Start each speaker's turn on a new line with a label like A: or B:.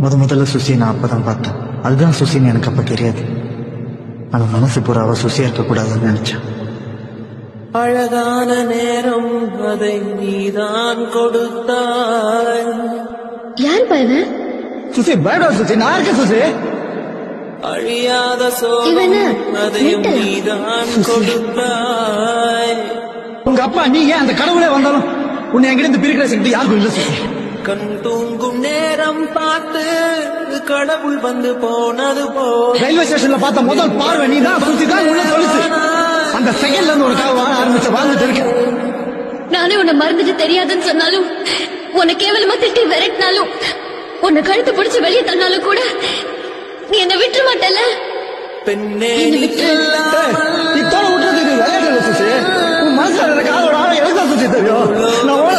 A: முதல்ல சுசியை நான் அப்பதான் பார்த்தேன். அதுதான் சுசின்னு எனக்கு அப்ப தெரியாது. ஆனா மனசு பூராவா சுசியா இருக்கக்கூடாதுன்னு நினைச்சேன்.
B: அழகான நேரம் அதை நீதான் கொடுத்தாய்.
C: யார் பயவன்?
A: சுசி பயடா சுசி, நான் இருக்கேன் சுசி.
B: அழியாத சோகம் அதை நீதான் கொடுத்தாய்.
A: உங்க அப்பா நீ ஏன் அந்த கடவுளே வந்தாலும் உன்னை எங்கிட்ட பிரிக்கிற சக்தி யாருக்கும் இல்லை சுசி.
B: கண் தூங்கும் நேரம் பார்த்து கடவுள் வந்து போனது போ.
A: ரயில்வே ஸ்டேஷன்ல பார்த்த முதல் பார்வை நீ தான் சுசி தான் உள்ள சொல்லுச்சு. அந்த செகண்ட்ல இருந்து உனக்காக வாழ ஆரம்பிச்ச வாழ்ந்துட்டு இருக்கேன்.
C: நானே உன்னை மறந்துட்டு தெரியாதுன்னு சொன்னாலும், உன்னை கேவலமா திட்டி விரட்டினாலும், உன்னை கழுத்து பிடிச்சு வெளியே தந்தாலும் கூட நீ என்ன விட்டுற மாட்டல.
B: பெண்ணே
A: நீ தோலை விட்டுறது விளையாட்டு சுசி. உன் மனசுல எனக்கு ஆளோட ஆள எனக்கு தான் சுசி தெரியும். நான்